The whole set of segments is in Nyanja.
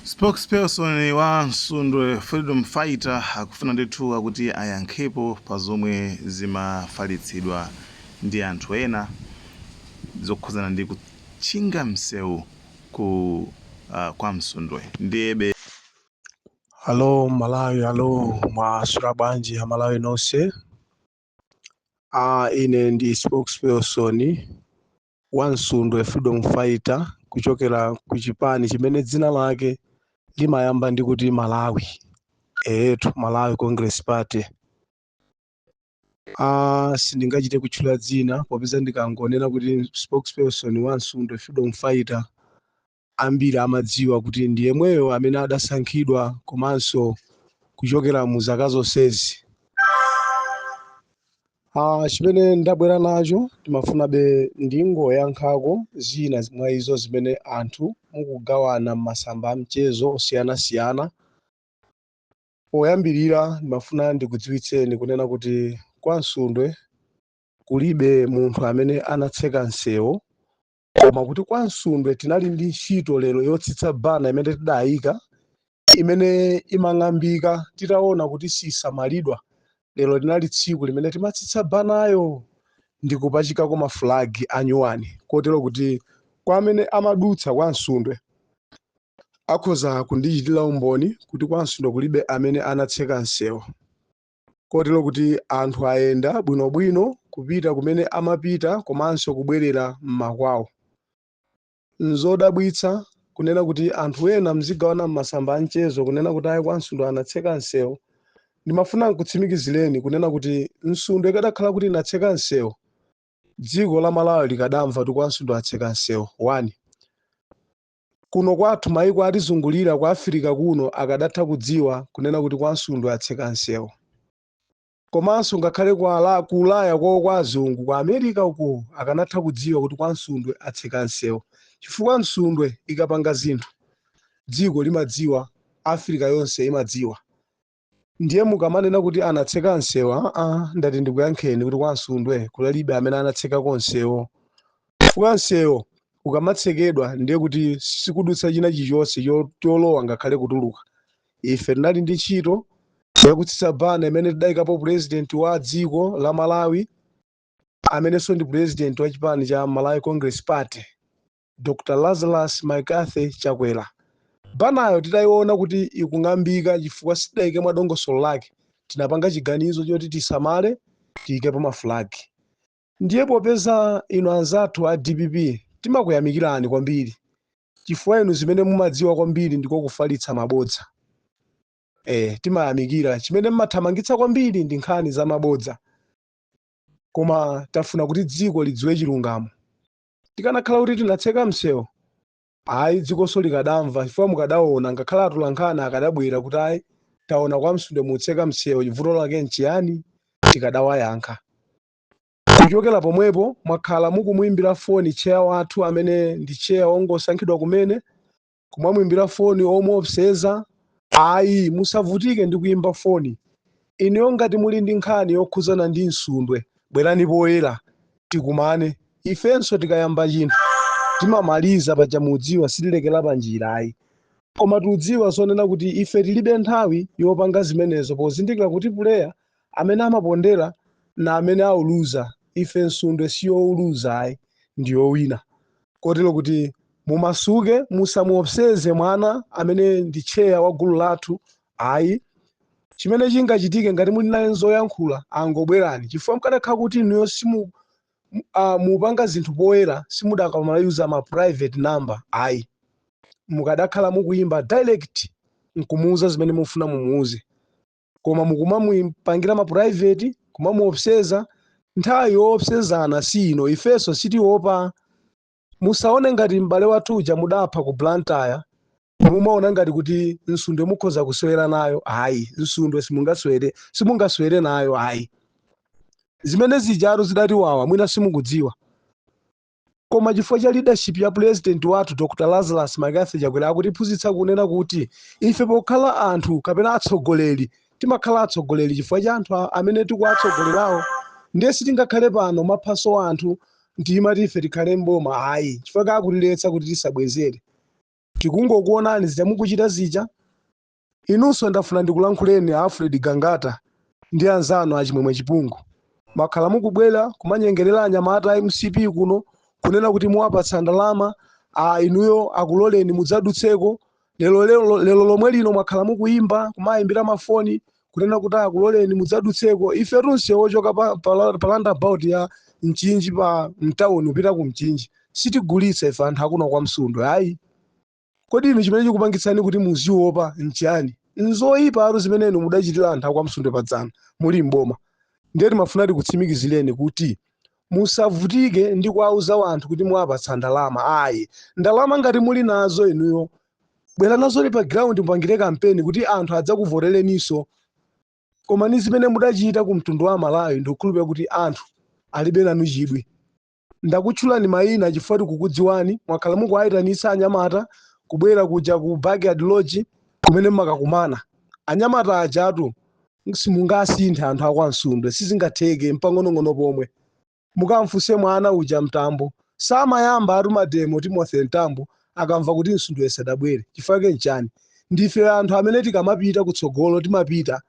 Spokesperson wa Nsundwe Freedom Fighter akufuna ndithu kuti ayankhepo pa zomwe zimafalitsidwa ndi anthu ena zokhuzana ndi kutchinga msewu kwa Nsundwe. Ndiyebe Halo Malawi, halo mwaswera bwanji ha Malawi nonse. Ine ndi spokesperson wa Nsundwe Freedom Fighter kuchokera ku chipani chimene dzina lake limayamba ndi kuti Malawi. Malawi Congress Party. Sindingachite kutchula dzina popeza ndikangonena kuti spokesperson wa Nsundwe Freedom Fighter ambiri amadziwa kuti ndi yemweyo amene adasankhidwa komanso kuchokera mu zaka zonsezi. Chimene ndabwera nacho timafunabe ndingoyankhako zina mwa izo zimene anthu mukugawana m'masamba a mchezo osiyanasiyana. Poyambirira ndimafuna ndikudziwitseni kunena kuti kwa Nsundwe kulibe munthu amene anatseka msewu, koma kuti kwa Nsundwe tinali ndi ntchito lero yotsitsa bana imene tidayika imene imang'ambika titaona kuti sisamalidwa. Lero linali tsiku limene timatsitsa banayo ndi kupachikako mafulagi anyuwani, kotero kuti kwa amene amadutsa kwa Nsundwe akhoza kundichitira umboni kuti kwa Nsundwe kulibe amene anatseka msewu, kotero kuti anthu ayenda bwinobwino kupita kumene amapita komanso kubwerera m'makwawo. Nzodabwitsa kunena kuti anthu ena mzigawana m'masamba a mchezo kunena kuti ayi kwa Nsundwe anatseka msewu. Ndimafuna nkutsimikizireni kunena kuti Nsundwe ikadakhala kuti inatseka msewu, dziko la Malawi likadamva kuti kwa Nsundwe atseka msewu. 1. Kuno kwathu mayiko atizungulira kwa Africa kuno akadatha kudziwa kunena kuti kwa Nsundwe atseka msewu. Komanso ngakhale ku Ulaya kwa azungu, kwa America uko akanatha kudziwa kuti kwa Nsundwe atseka msewu. Chifukwa Nsundwe ikapanga zinthu dziko limadziwa, Africa yonse imadziwa. Ndiye mukamanena kuti anatseka msewu, ndati ndikuyankheni kuti kwa Nsundwe kulalibe amene anatsekako msewu. Kwa msewu ukamatsekedwa ndiye kuti sikudutsa china chilichonse cholowa ngakhale kutuluka. Ife tinali ndi ntchito yakutsitsa bana imene tidayikapo president wa dziko la Malawi amenenso ndi president wa chipani cha Malawi Congress Party, Dr. Lazarus Maikathe Chakwera. Banayo titayiona kuti ikung'ambika chifukwa sidayike mwa dongosolo lake, tinapanga chiganizo choti tisamale tiyikepo mafulagi. Ndiye popeza inu anzathu a DPP timakuyamikirani kwambiri, chifukwa inu zimene mumadziwa kwambiri ndiko kufalitsa mabodza. Timayamikira. Chimene mmathamangitsa kwambiri ndi nkhani za mabodza, koma tafuna kuti dziko lidziwe chilungamo. Tikanakhala kuti tinatseka msewu, ayi dzikonso likadamva, chifukwa mukadaona ngakhale atolankhani akadabwera kuti ayi taona kwa Nsundwe mutseka msewu, chivuto lake nchiyani, tikadawayankha. Kuchokera pomwepo mwakhala mukumuimbira foni cheya wathu amene ndi cheya wongosankhidwa kumene, kumamuimbira foni omuopseza. Ayi musavutike ndi kuimba foni. Ineyo ngati muli ndi nkhani yokhuzana ndi Nsundwe, bwerani poyera tikumane. Ifenso tikayamba chinthu timamaliza paja mudziwa sitilekera panjira ayi. Koma tiudziwa zonena kuti ife tilibe nthawi yopanga zimenezo pozindikira kuti puleya amene amapondera na amene auluza, ife Nsundwe siyouluza ayi, ndiyowina. Kotero kuti mumasuke musamuopseze mwana amene ndi cheya wa gulu lathu. Ayi, chimene chingachitike ngati muli naye zoyankhula angobwerani, chifukwa mukadakhala kuti inuyo mupanga zinthu poyera simudakamayuza ma private number. Ayi, mukadakhala mukuimba direct nkumuuza zimene mufuna mumuuze, koma mukumamupangira ma private kumamuopseza. Nthawi yoopsezana si ino, ifenso sitiopa. Musaone ngati m'bale wathu uja mudapha ku Blantyre mumaona ngati kuti Nsundwe mukhoza kuswera nayo. Ayi, Nsundwe simungaswere nayo. Ayi, zimene zijaru zidati wawa mwina simukudziwa, koma chifukwa cha leadership ya president wathu Dr. Lazarus Maikathe Chakwera akutiphunzitsa kunena kuti ife pokhala anthu kapena atsogoleri timakhala atsogoleri chifukwa cha anthu amene tikuwatsogolerawo. Ndiye sitingakhale pano maphaso anthu ndimati ife tikhale mboma. Ayi, chifukwa kakutiletsa kuti tisabwezere. tikungokuonani zija mukuchita zija. Inunso ndafuna ndikulankhuleni Alfred Gangata ndi anzanu achimwemwe chipungu. Makhala mukubwera kumanyengerera anyamata a MCP kuno kunena kuti muwapatsa ndalama inuyo akuloleni mudzadutseko. Lero lomwe lino mwakhala mukuyimba kumayimbira mafoni kunena kuti akuloleni mudzadutseko. Ife tunse ochoka pa roundabout ya Mchinji pa mtawuni upita ku Mchinji sitigulitsa ife anthu akuno kwa Msundwe ayi. Kodi inu chimene chikupangitsani kuti muziopa nchiyani? Nzoyipa aro zimene inu mudachitira anthu akwa Msundwe padzana muli mboma. Ndeti mafuna tikutsimikizireni kuti musavutike ndi kuwauza anthu kuti muwapatsa ndalama ayi. Ndalama ngati muli nazo inuyo bwera nazo pa ground mpangire kampeni kuti anthu adzakuvotereninso. Koma ni zimene mudachita ku mtundu wa Malawi ndikukhulupirira kuti anthu alibe nanu chidwi. Ndakutchulani mayina chifukwa tikukudziwani, mwakhala mukuwayitanitsa anyamata kubwera kuja ku Backyard Lodge kumene makakumana. Anyamata ajatu simungasinthe anthu akwa Nsundwe, sizingatheke mpang'onong'ono pomwe. Mukamfunse mwana uja Mtambo samayamba atu mademo Timothy Mtambo akamva kuti Nsundwe sadabwere. Chifukwa nchani? Ndife anthu amene tikamapita kutsogolo timapita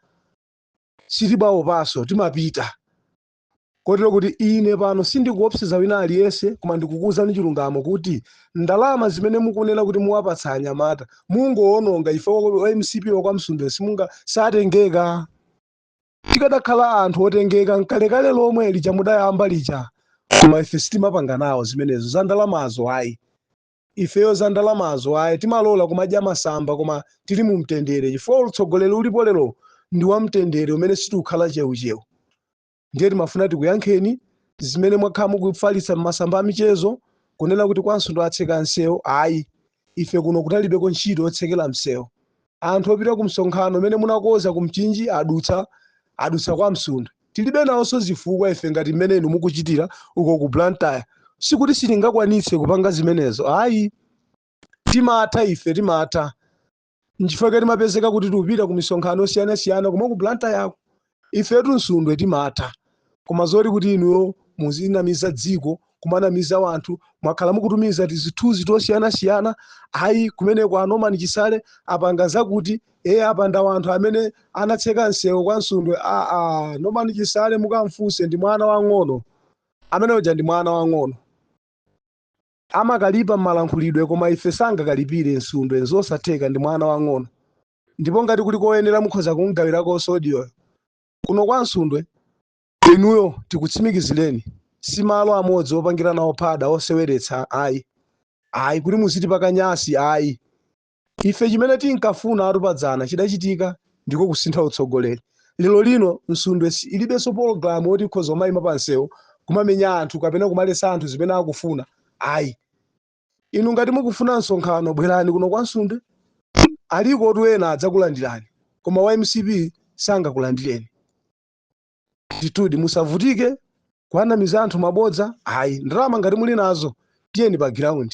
sitibaopaso timapita. Kotero kuti ine pano sindikuopseza wina aliyense koma ndikukuwuzani chilungamo kuti ndalama zimene mukunena kuti muwapatsa anyamata mungoononga ife wa MCP wakwa Msundwe satengeka. Tikadakhala anthu otengeka nkalekale lomwe lija mudayamba lija, koma ife sitimapanga nawo zimenezo za ndalamazo ayi. Ifeyo za ndalamazo ayi timalola kumadya masamba koma tili mu mtendere chifukwa utsogoleri ulipo lero ndi wa mtendere umene sitikukhala cheucheu. Ndiye timafuna tikuyankheni zimene mwakhala mukufalitsa masamba a michezo kunena kuti kwa Nsundwe atseka msewu ayi. Ife kuno kutalibeko ntchito yotsekera msewu. Anthu opita ku msonkhano umene munakoza ku Mchinji adutsa kwa Msundwe. Tilibe nawonso zifukwa ife ngati mmene inu mukuchitira uko ku Blantyre. Sikuti sitingakwanitse kupanga zimenezo ayi. Timatha ife timatha. Nchifukwa timapezeka kuti tikupita ku misonkhano yosiyanasiyana koma ku Blantyre yako. Ifetu Nsundwe timatha. Koma zoti kuti inuyo muzinamiza dziko kumanamiza wanthu mwakhala mukutumiza tizithunzi tosiyanasiyana ayi kumeneko anomani chisale apanga zakuti apanda wanthu amene anatseka msewu kwa Nsundwe nomani chisale mukamfunse ndi mwana wang'ono amene uja ndi mwana wang'ono amakalipa m'malankhulidwe koma ife sangakalipire Nsundwe nzosatheka ndi mwana wang'ono. Ndipo ngati kuli koyenera mukhoza kumugawirako sodiyo kuno kwa Nsundwe inuyo tikutsimikizireni si malo amodzi opangira nawo phada oseweretsa ayi kuti muziti pakanyasi ayi. Ife chimene tinkafuna atupadzana chidachitika ndiko kusintha utsogoleri. Lero lino Nsundwe ilibenso pologalamu oti ikhoza umayima pa msewu kumamenya anthu kapena kumalesa anthu zimene akufuna ayi. Inu ngati mukufuna msonkhano bwerani kuno kwa Nsundwe aliko otu ena adzakulandirani koma wa MCP sangakulandireni. Titudi musavutike kuanamiza anthu mabodza ayi. Ndalama ngati muli nazo tiyeni pa ground.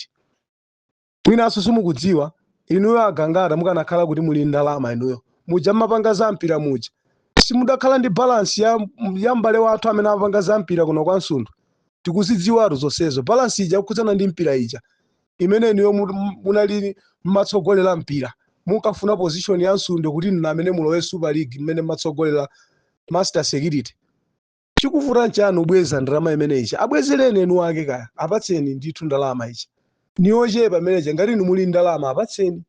Mwinanso simukudziwa inuyo agangata mukanakhala kuti muli ndalama inuyo muja mmapanga za mpira muja simudakhala ndi balance ya m'bale wathu amene amapanga za mpira kuno kwa Nsundwe. Tikuzidziwatu zonsezo balance ija kukhudzana ndi mpira ija imene inuyo munali mmatsogolera mpira mukafuna position ya Nsundwe kuti inu amene mulowe Super League mmene mmatsogolera Master Security. Chikuvuta nchanu ubweza ndalama imene ichi abwezereni enu ake kaya apatseni ndithu ndalama ichi niyochepa meneja ngati inu muli ndalama apatseni.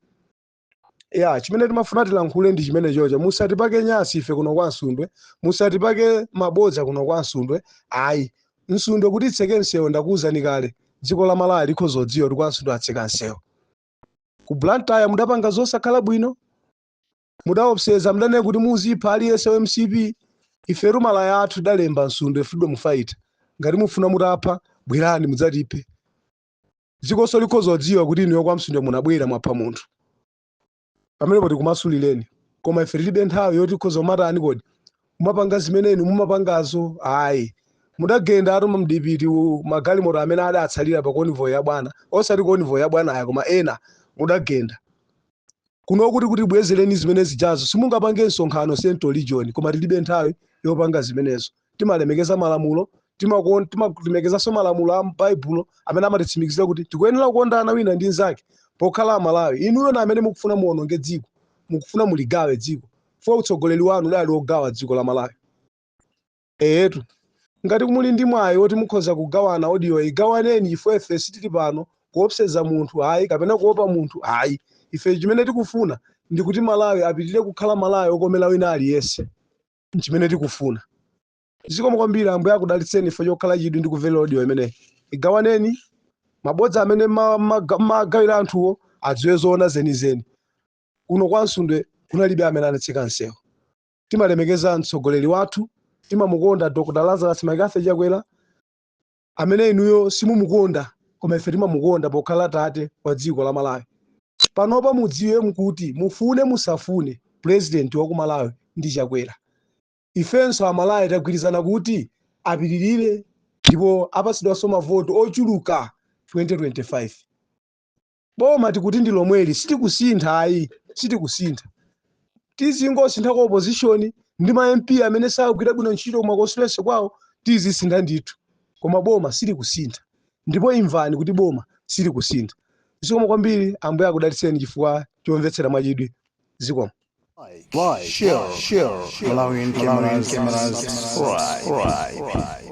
Chimene timafuna tilankhule ndi chimene chocha musatipake nyasi ife kuno kwa Nsundwe musatipake mabodza kuno kwa Nsundwe ayi. Nsundwe kuti itseke msewu ndakuwuzani kale dziko la Malawi likhozodziwa kuti kwa Nsundwe atseka msewu. Ku Blantyre mudapanga zosakhala bwino mudaopseza mudane kuti muzipha aliyense wa MCP. Ife malaya athu dalemba Nsundwe freedom fight ngati mufuna mutapha bwerani mudzatiphe. Dzikonso likhozodziwa kuti inuyo kwa Nsundwe munabwera mwapha munthu pamene poti kumasulireni koma ife tilibe nthawi yoti khoza matani kodi mumapanga zimene inu mumapangazo ayi. Mudagenda atu mdipiti magalimoto amene adatsalira pa convoy ya bwana osati convoy ya bwana aya koma ena mudagenda kuno kuti bwezereni zimene zijazo simungapange msonkhano Central Region koma tilibe nthawi yopanga zimenezo. Timalemekeza malamulo timalemekeza malamulo a m'Baibulo amene amatitsimikizira kuti tikuyenera kukondana wina ndi nzake pokhala Malawi inuyo na amene mukufuna muononge dziko mukufuna muligawe dziko fo utsogoleri wanu udali ogawa dziko la Malawi. Etu ngati muli ndi mwayi woti mukhoza kugawana odiyo igawaneni ife sitili pano kuopseza munthu hayi kapena kuopa munthu hayi. Ife chimene tikufuna ndi kuti Malawi apitirire kukhala Malawi okomera wina aliyense. Chimene tikufuna. Zikomo kwambiri ambuye akudalitseni ife chokhala chidwi ndi kumvera odiyo imeneyi. Igawaneni mabodza amene magawira anthuwo adziwe zoona zenizeni. Kuno kwa Nsundwe kunalibe amene anatseka msewu. Timalemekeza mtsogoleri wathu, timamukonda Dr. Lazarus Makafe Chakwera, amene inuyo simumukonda koma ife timamukonda pokhala tate wa dziko la Malawi. Panopa mudziwe mkuti mufune musafune president wa ku Malawi ndi Chakwera. Ifenso Amalawi tagwirizana kuti apitirire ndipo apasidwanso mavoto ochuluka 2025. Boma tikuti ndi lomweli sitikusintha ayi sitikusintha. Tizingosintha ku opposition ndi ma MP amene sagwira bwino ntchito ku constituency kwawo tizisintha ndithu. Koma boma silikusintha. Ndipo imvani kuti boma silikusintha. Zikomo kwambiri ambuye akudalitseni chifukwa chomvetsera mwachidwi. Zikomo. Like, share, Malawian cameras, right.